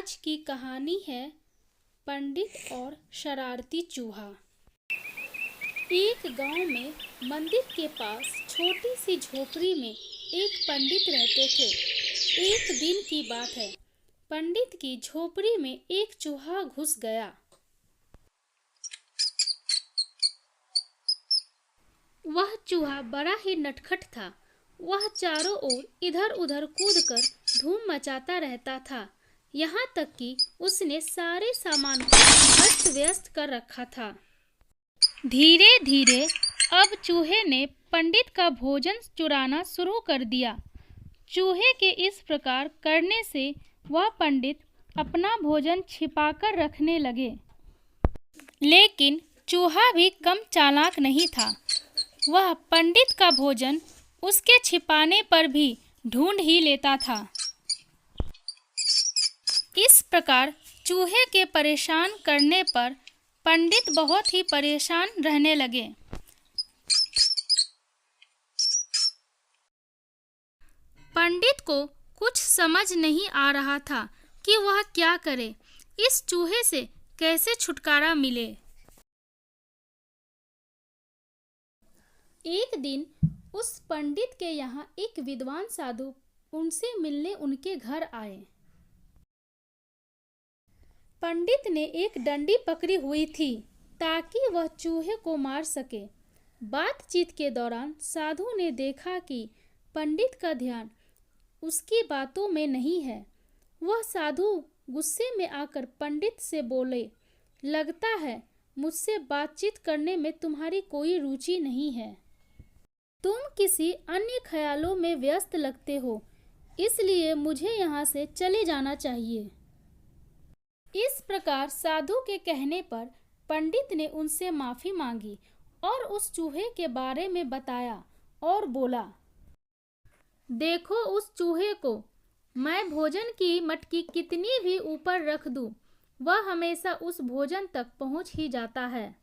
आज की कहानी है पंडित और शरारती चूहा। एक गांव में मंदिर के पास छोटी सी झोपड़ी में एक पंडित रहते थे। एक दिन की बात है, पंडित की झोपड़ी में एक चूहा घुस गया। वह चूहा बड़ा ही नटखट था। वह चारों ओर इधर उधर कूदकर धूम मचाता रहता था, यहाँ तक कि उसने सारे सामान को अस्त व्यस्त कर रखा था। धीरे धीरे अब चूहे ने पंडित का भोजन चुराना शुरू कर दिया। चूहे के इस प्रकार करने से वह पंडित अपना भोजन छिपाकर रखने लगे। लेकिन चूहा भी कम चालाक नहीं था। वह पंडित का भोजन उसके छिपाने पर भी ढूंढ ही लेता था। इस प्रकार चूहे के परेशान करने पर पंडित बहुत ही परेशान रहने लगे। पंडित को कुछ समझ नहीं आ रहा था कि वह क्या करे, इस चूहे से कैसे छुटकारा मिले। एक दिन उस पंडित के यहाँ एक विद्वान साधु उनसे मिलने उनके घर आए। पंडित ने एक डंडी पकड़ी हुई थी ताकि वह चूहे को मार सके। बातचीत के दौरान साधु ने देखा कि पंडित का ध्यान उसकी बातों में नहीं है। वह साधु गुस्से में आकर पंडित से बोले, लगता है मुझसे बातचीत करने में तुम्हारी कोई रुचि नहीं है। तुम किसी अन्य ख्यालों में व्यस्त लगते हो, इसलिए मुझे यहाँ से चले जाना चाहिए। इस प्रकार साधु के कहने पर पंडित ने उनसे माफी मांगी और उस चूहे के बारे में बताया और बोला, देखो उस चूहे को, मैं भोजन की मटकी कितनी भी ऊपर रख दूं, वह हमेशा उस भोजन तक पहुंच ही जाता है।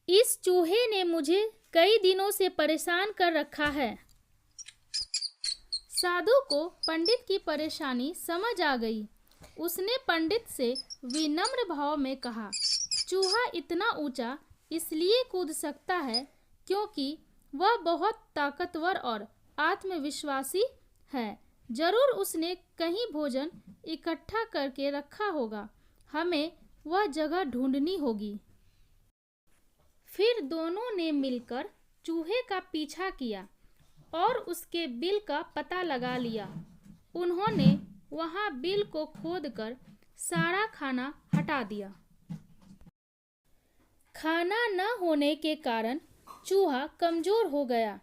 इस चूहे ने मुझे कई दिनों से परेशान कर रखा है। साधु को पंडित की परेशानी समझ आ गई। उसने पंडित से विनम्र भाव में कहा, चूहा इतना ऊंचा इसलिए कूद सकता है क्योंकि वह बहुत ताकतवर और आत्मविश्वासी है। जरूर उसने कहीं भोजन इकट्ठा करके रखा होगा, हमें वह जगह ढूंढनी होगी। फिर दोनों ने मिलकर चूहे का पीछा किया और उसके बिल का पता लगा लिया। उन्होंने वहां बिल को खोदकर सारा खाना हटा दिया। खाना न होने के कारण चूहा कमजोर हो गया।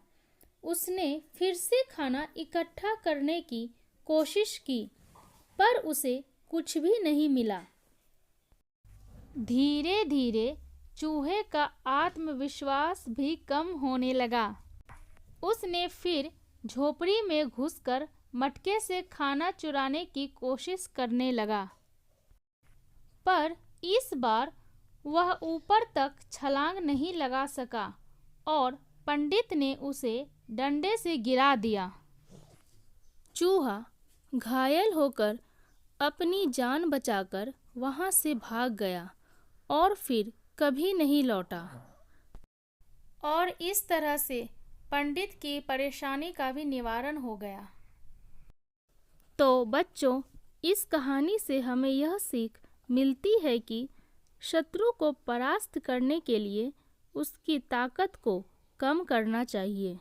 उसने फिर से खाना इकट्ठा करने की कोशिश की, पर उसे कुछ भी नहीं मिला। धीरे धीरे चूहे का आत्मविश्वास भी कम होने लगा। उसने फिर झोपड़ी में घुसकर मटके से खाना चुराने की कोशिश करने लगा, पर इस बार वह ऊपर तक छलांग नहीं लगा सका और पंडित ने उसे डंडे से गिरा दिया। चूहा घायल होकर अपनी जान बचाकर वहां से भाग गया और फिर कभी नहीं लौटा। और इस तरह से पंडित की परेशानी का भी निवारण हो गया। तो बच्चों, इस कहानी से हमें यह सीख मिलती है कि शत्रु को परास्त करने के लिए उसकी ताकत को कम करना चाहिए।